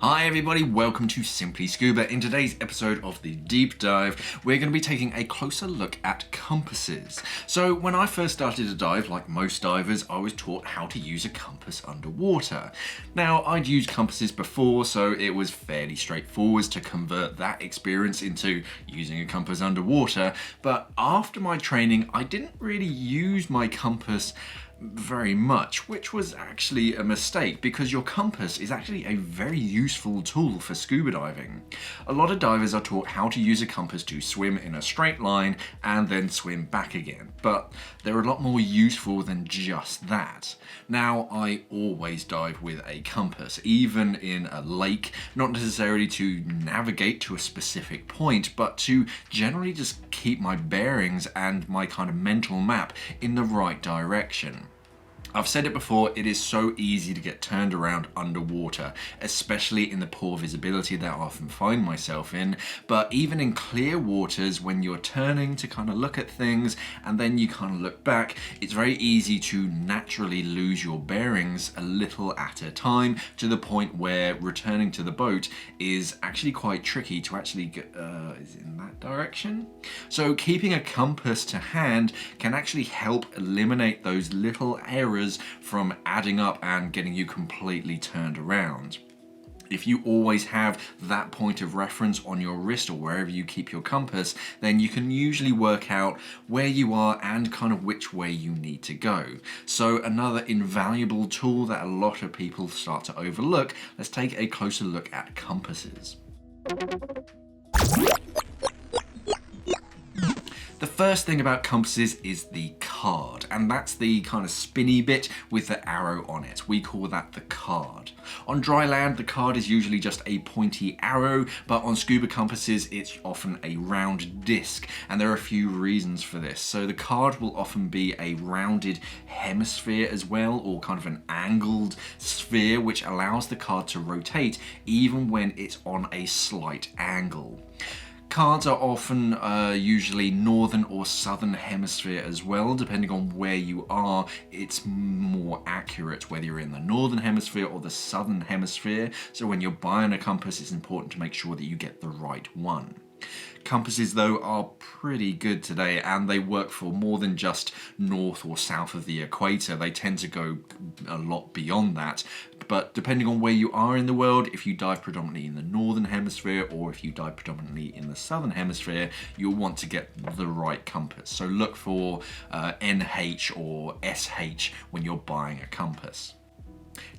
Hi everybody, welcome to Simply Scuba. In today's episode of the deep dive, we're going to be taking a closer look at compasses. So when I first started to dive, like most divers, I was taught how to use a compass underwater. Now, I'd used compasses before, so it was fairly straightforward to convert that experience into using a compass underwater, but after my training, I didn't really use my compass very much, which was actually a mistake because your compass is actually a very useful tool for scuba diving. A lot of divers are taught how to use a compass to swim in a straight line and then swim back again, but they're a lot more useful than just that. Now, I always dive with a compass, even in a lake, not necessarily to navigate to a specific point, but to generally just keep my bearings and my kind of mental map in the right direction. I've said it before, it is so easy to get turned around underwater, especially in the poor visibility that I often find myself in, but even in clear waters when you're turning to kind of look at things and then you kind of look back, it's very easy to naturally lose your bearings a little at a time to the point where returning to the boat is actually quite tricky to actually get, is it in that direction? So keeping a compass to hand can actually help eliminate those little errors from adding up and getting you completely turned around. If you always have that point of reference on your wrist or wherever you keep your compass, then you can usually work out where you are and kind of which way you need to go. So another invaluable tool that a lot of people start to overlook, let's take a closer look at compasses. The first thing about compasses is the card, and that's the kind of spinny bit with the arrow on it. We call that the card. On dry land, the card is usually just a pointy arrow, but on scuba compasses, it's often a round disc, and there are a few reasons for this. So the card will often be a rounded hemisphere as well, or kind of an angled sphere, which allows the card to rotate even when it's on a slight angle. Cards are often usually northern or southern hemisphere as well. Depending on where you are, it's more accurate whether you're in the northern hemisphere or the southern hemisphere. So when you're buying a compass, it's important to make sure that you get the right one. Compasses though are pretty good today, and they work for more than just north or south of the equator. They tend to go a lot beyond that, but depending on where you are in the world, if you dive predominantly in the northern hemisphere or if you dive predominantly in the southern hemisphere, you'll want to get the right compass. So look for NH or SH when you're buying a compass.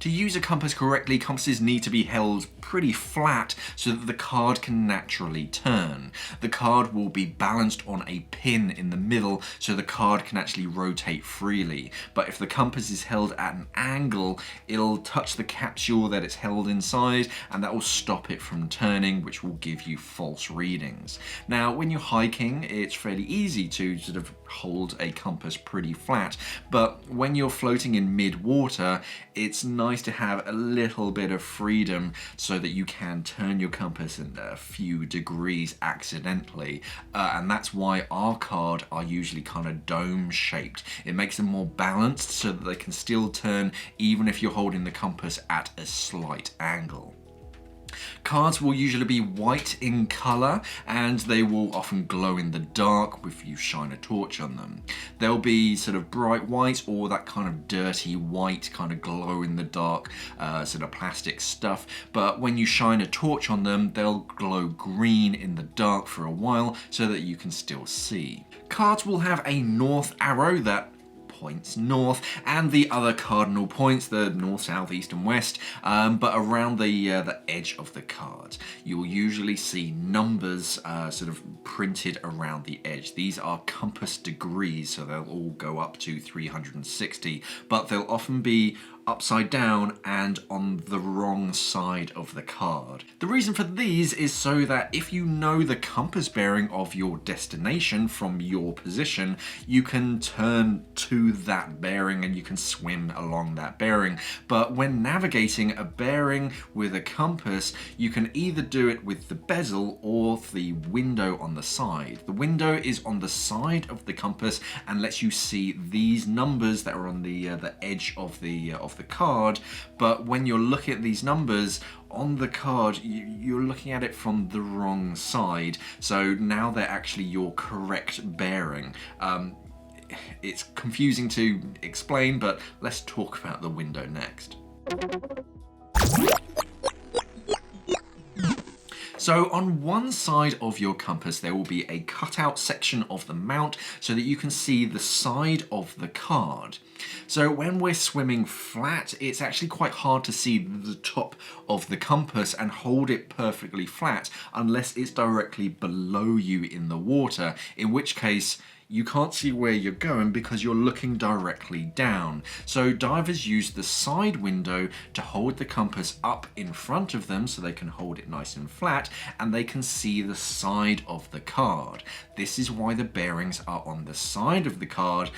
To use a compass correctly, compasses need to be held pretty flat so that the card can naturally turn. The card will be balanced on a pin in the middle so the card can actually rotate freely. But if the compass is held at an angle, it'll touch the capsule that it's held inside, and that will stop it from turning, which will give you false readings. Now, when you're hiking, it's fairly easy to sort of hold a compass pretty flat, but when you're floating in mid-water, it's nice to have a little bit of freedom so that you can turn your compass in a few degrees accidentally, and that's why our card are usually kind of dome shaped. It makes them more balanced so that they can still turn even if you're holding the compass at a slight angle. Cards will usually be white in colour, and they will often glow in the dark if you shine a torch on them. They'll be sort of bright white or that kind of dirty white, kind of glow in the dark sort of plastic stuff, but when you shine a torch on them, they'll glow green in the dark for a while so that you can still see. Cards will have a north arrow that points north, and the other cardinal points, the north, south, east and west, but around the edge of the card. You'll usually see numbers sort of printed around the edge. These are compass degrees, so they'll all go up to 360, but they'll often be upside down, and on the wrong side of the card. The reason for these is so that if you know the compass bearing of your destination from your position, you can turn to that bearing and you can swim along that bearing. But when navigating a bearing with a compass, you can either do it with the bezel or the window on the side. The window is on the side of the compass and lets you see these numbers that are on the edge of the card. But when you're looking at these numbers on the card, you're looking at it from the wrong side. So now they're actually your correct bearing. It's confusing to explain, but let's talk about the window next. So on one side of your compass, there will be a cutout section of the mount so that you can see the side of the card. So when we're swimming flat, it's actually quite hard to see the top of the compass and hold it perfectly flat unless it's directly below you in the water, in which case you can't see where you're going because you're looking directly down. So divers use the side window to hold the compass up in front of them so they can hold it nice and flat and they can see the side of the card. This is why the bearings are on the side of the card,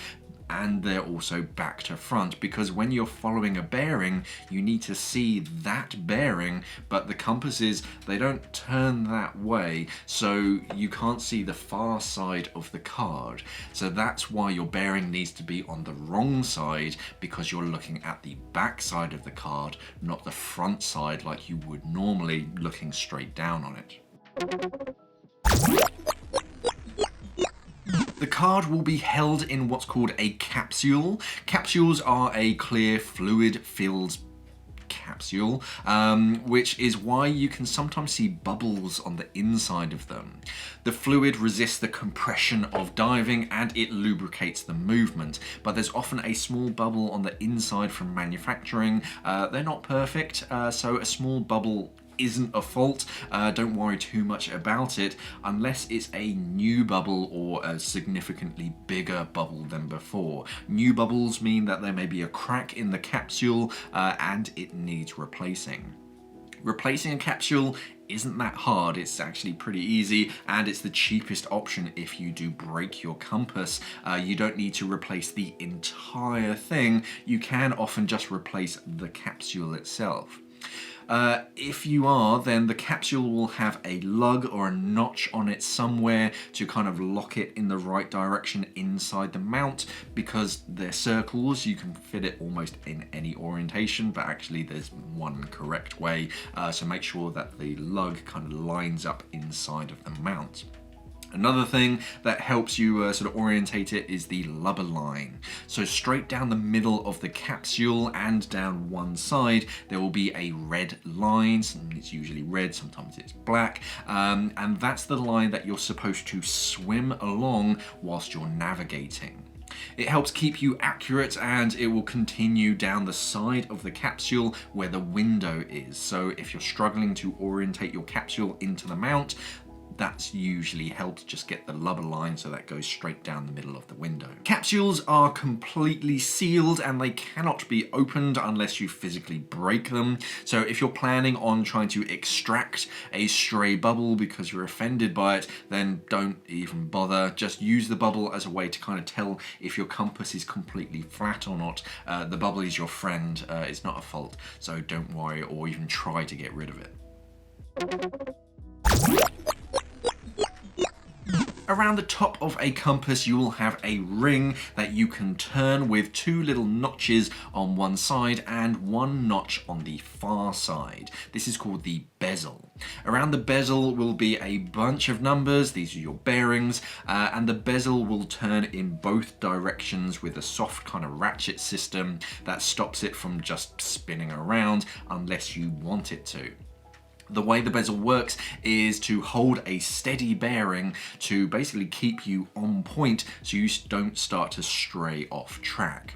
and they're also back to front, because when you're following a bearing, you need to see that bearing, but the compasses, they don't turn that way, so you can't see the far side of the card. So that's why your bearing needs to be on the wrong side, because you're looking at the back side of the card, not the front side like you would normally looking straight down on it. The card will be held in what's called a capsule. Capsules are a clear fluid-filled capsule, which is why you can sometimes see bubbles on the inside of them. The fluid resists the compression of diving and it lubricates the movement, but there's often a small bubble on the inside from manufacturing. They're not perfect, so a small bubble isn't a fault. Don't worry too much about it unless it's a new bubble or a significantly bigger bubble than before. New bubbles mean that there may be a crack in the capsule and it needs replacing. Replacing a capsule isn't that hard, it's actually pretty easy and it's the cheapest option if you do break your compass. You don't need to replace the entire thing, you can often just replace the capsule itself. If you are, then the capsule will have a lug or a notch on it somewhere to kind of lock it in the right direction inside the mount. Because they're circles, you can fit it almost in any orientation, but actually there's one correct way, so make sure that the lug kind of lines up inside of the mount. Another thing that helps you sort of orientate it is the lubber line. So straight down the middle of the capsule and down one side, there will be a red line. It's usually red, sometimes it's black. And that's the line that you're supposed to swim along whilst you're navigating. It helps keep you accurate and it will continue down the side of the capsule where the window is. So if you're struggling to orientate your capsule into the mount, that's usually helped just get the lubber line so that goes straight down the middle of the window. Capsules are completely sealed and they cannot be opened unless you physically break them. So if you're planning on trying to extract a stray bubble because you're offended by it, then don't even bother. Just use the bubble as a way to kind of tell if your compass is completely flat or not. The bubble is your friend, it's not a fault, so don't worry or even try to get rid of it. Around the top of a compass, you will have a ring that you can turn with two little notches on one side and one notch on the far side. This is called the bezel. Around the bezel will be a bunch of numbers. These are your bearings, and the bezel will turn in both directions with a soft kind of ratchet system that stops it from just spinning around unless you want it to. The way the bezel works is to hold a steady bearing to basically keep you on point so you don't start to stray off track.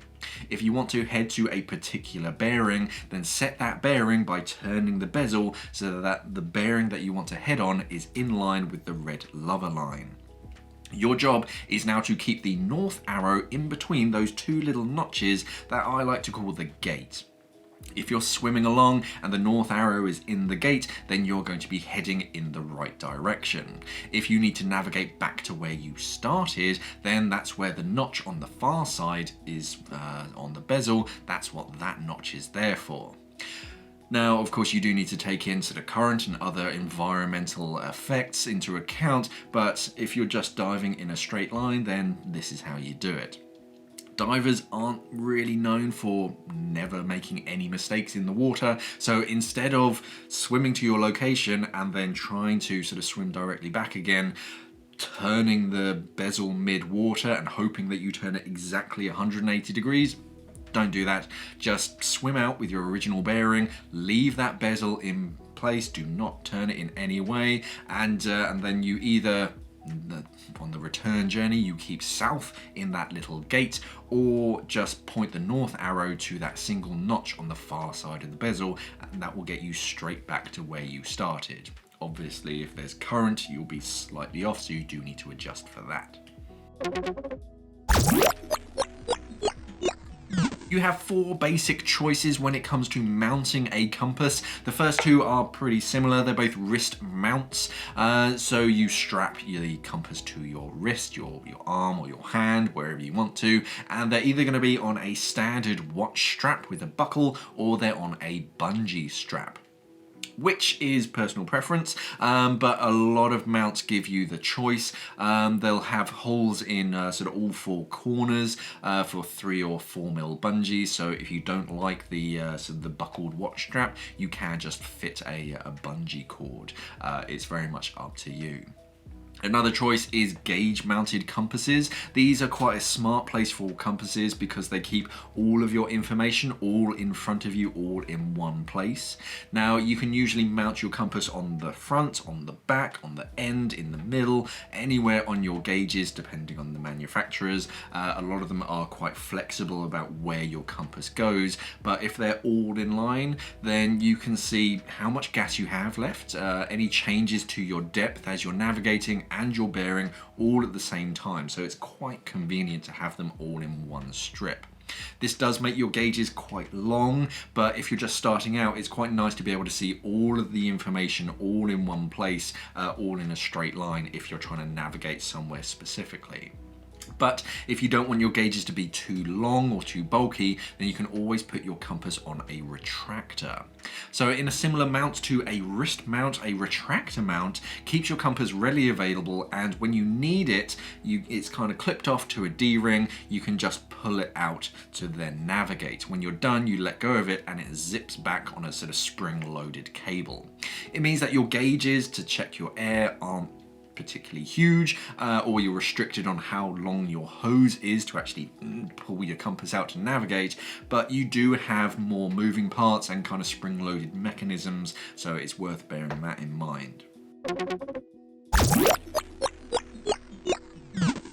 If you want to head to a particular bearing, then set that bearing by turning the bezel so that the bearing that you want to head on is in line with the red lubber line. Your job is now to keep the north arrow in between those two little notches that I like to call the gate. If you're swimming along and the north arrow is in the gate, then you're going to be heading in the right direction. If you need to navigate back to where you started, then that's where the notch on the far side is on the bezel. That's what that notch is there for. Now, of course, you do need to take in sort of current and other environmental effects into account, but if you're just diving in a straight line, then this is how you do it. Divers aren't really known for never making any mistakes in the water, so instead of swimming to your location and then trying to sort of swim directly back again, turning the bezel mid-water and hoping that you turn it exactly 180 degrees, don't do that. Just swim out with your original bearing, leave that bezel in place, do not turn it in any way, and then you either on the return journey you keep south in that little gate, or just point the north arrow to that single notch on the far side of the bezel, and that will get you straight back to where you started. Obviously, if there's current, you'll be slightly off, so you do need to adjust for that. You have 4 basic choices when it comes to mounting a compass. The first 2 are pretty similar. They're both wrist mounts. So you strap the compass to your wrist, your arm or your hand, wherever you want to. And they're either going to be on a standard watch strap with a buckle, or they're on a bungee strap, which is personal preference, but a lot of mounts give you the choice. They'll have holes in sort of all 4 corners for 3 or 4mm bungees, so if you don't like the sort of the buckled watch strap, you can just fit a bungee cord. It's very much up to you. Another choice is gauge mounted compasses. These are quite a smart place for compasses because they keep all of your information all in front of you, all in one place. Now, you can usually mount your compass on the front, on the back, on the end, in the middle, anywhere on your gauges depending on the manufacturers. A lot of them are quite flexible about where your compass goes, but if they're all in line, then you can see how much gas you have left, any changes to your depth as you're navigating, and your bearing all at the same time, so it's quite convenient to have them all in one strip. This does make your gauges quite long, but if you're just starting out, it's quite nice to be able to see all of the information all in one place, all in a straight line if you're trying to navigate somewhere specifically. But if you don't want your gauges to be too long or too bulky, then you can always put your compass on a retractor. So in a similar mount to a wrist mount, a retractor mount keeps your compass readily available, and when you need it, it's kind of clipped off to a D-ring. You can just pull it out to then navigate. When you're done, you let go of it and it zips back on a sort of spring-loaded cable. It means that your gauges to check your air aren't particularly huge, or you're restricted on how long your hose is to actually pull your compass out to navigate, but you do have more moving parts and kind of spring-loaded mechanisms, so it's worth bearing that in mind.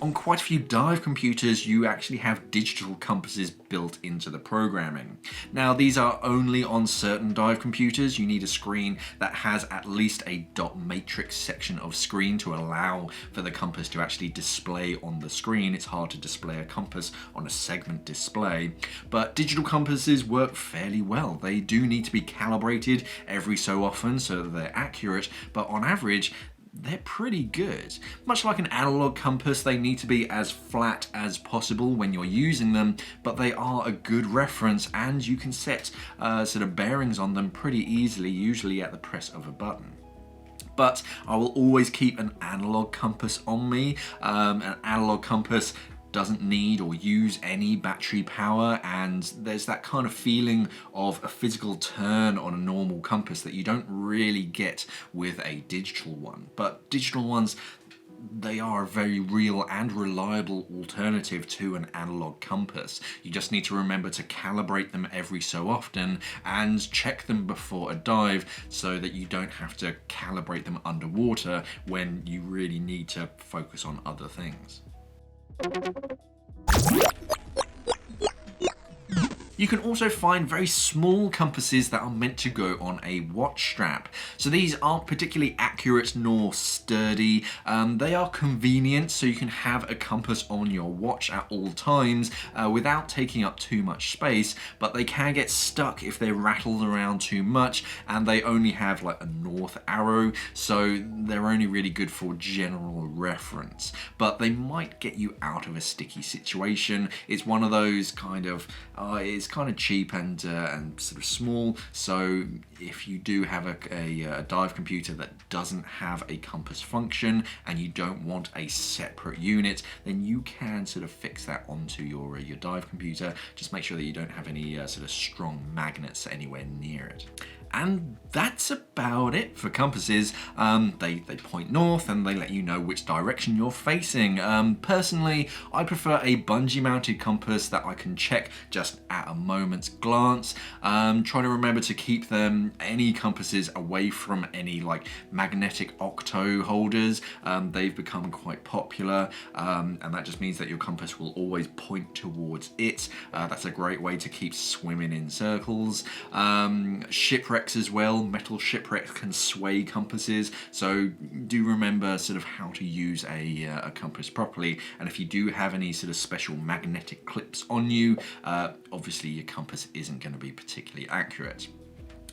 On quite a few dive computers, you actually have digital compasses built into the programming. Now, these are only on certain dive computers. You need a screen that has at least a dot matrix section of screen to allow for the compass to actually display on the screen. It's hard to display a compass on a segment display, but digital compasses work fairly well. They do need to be calibrated every so often so that they're accurate, but on average, they're pretty good. Much like an analog compass, they need to be as flat as possible when you're using them, but they are a good reference, and you can set sort of bearings on them pretty easily, usually at the press of a button. But I will always keep an analog compass on me. An analog compass doesn't need or use any battery power, and there's that kind of feeling of a physical turn on a normal compass that you don't really get with a digital one. But digital ones, they are a very real and reliable alternative to an analog compass. You just need to remember to calibrate them every so often and check them before a dive so that you don't have to calibrate them underwater when you really need to focus on other things. You can also find very small compasses that are meant to go on a watch strap. So these aren't particularly accurate nor sturdy. They are convenient, so you can have a compass on your watch at all times without taking up too much space, but they can get stuck if they're rattled around too much, and they only have like a north arrow, so they're only really good for general reference. But they might get you out of a sticky situation. It's one of those kind of, it's kind of cheap and sort of small, so if you do have a dive computer that doesn't have a compass function and you don't want a separate unit, then you can sort of fix that onto your dive computer. Just make sure that you don't have any sort of strong magnets anywhere near it. And that's about it for compasses. They point north and they let you know which direction you're facing. Personally, I prefer a bungee mounted compass that I can check just at a moment's glance. Trying to remember to keep any compasses away from any like magnetic octo holders. They've become quite popular, and that just means that your compass will always point towards it. That's a great way to keep swimming in circles. Shipwrecks as well. Metal shipwrecks can sway compasses, so do remember sort of how to use a compass properly. And if you do have any sort of special magnetic clips on you, obviously your compass isn't going to be particularly accurate.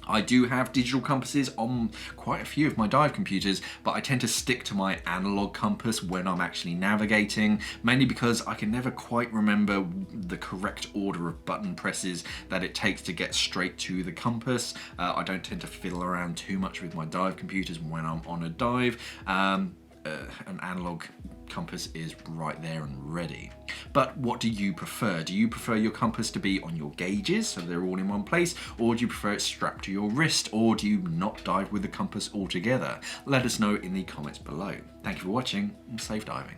I do have digital compasses on quite a few of my dive computers, but I tend to stick to my analog compass when I'm actually navigating, mainly because I can never quite remember the correct order of button presses that it takes to get straight to the compass. I don't tend to fiddle around too much with my dive computers when I'm on a dive. An analog compass is right there and ready. But what do you prefer? Do you prefer your compass to be on your gauges so they're all in one place, or do you prefer it strapped to your wrist, or do you not dive with the compass altogether? Let us know in the comments below. Thank you for watching and safe diving.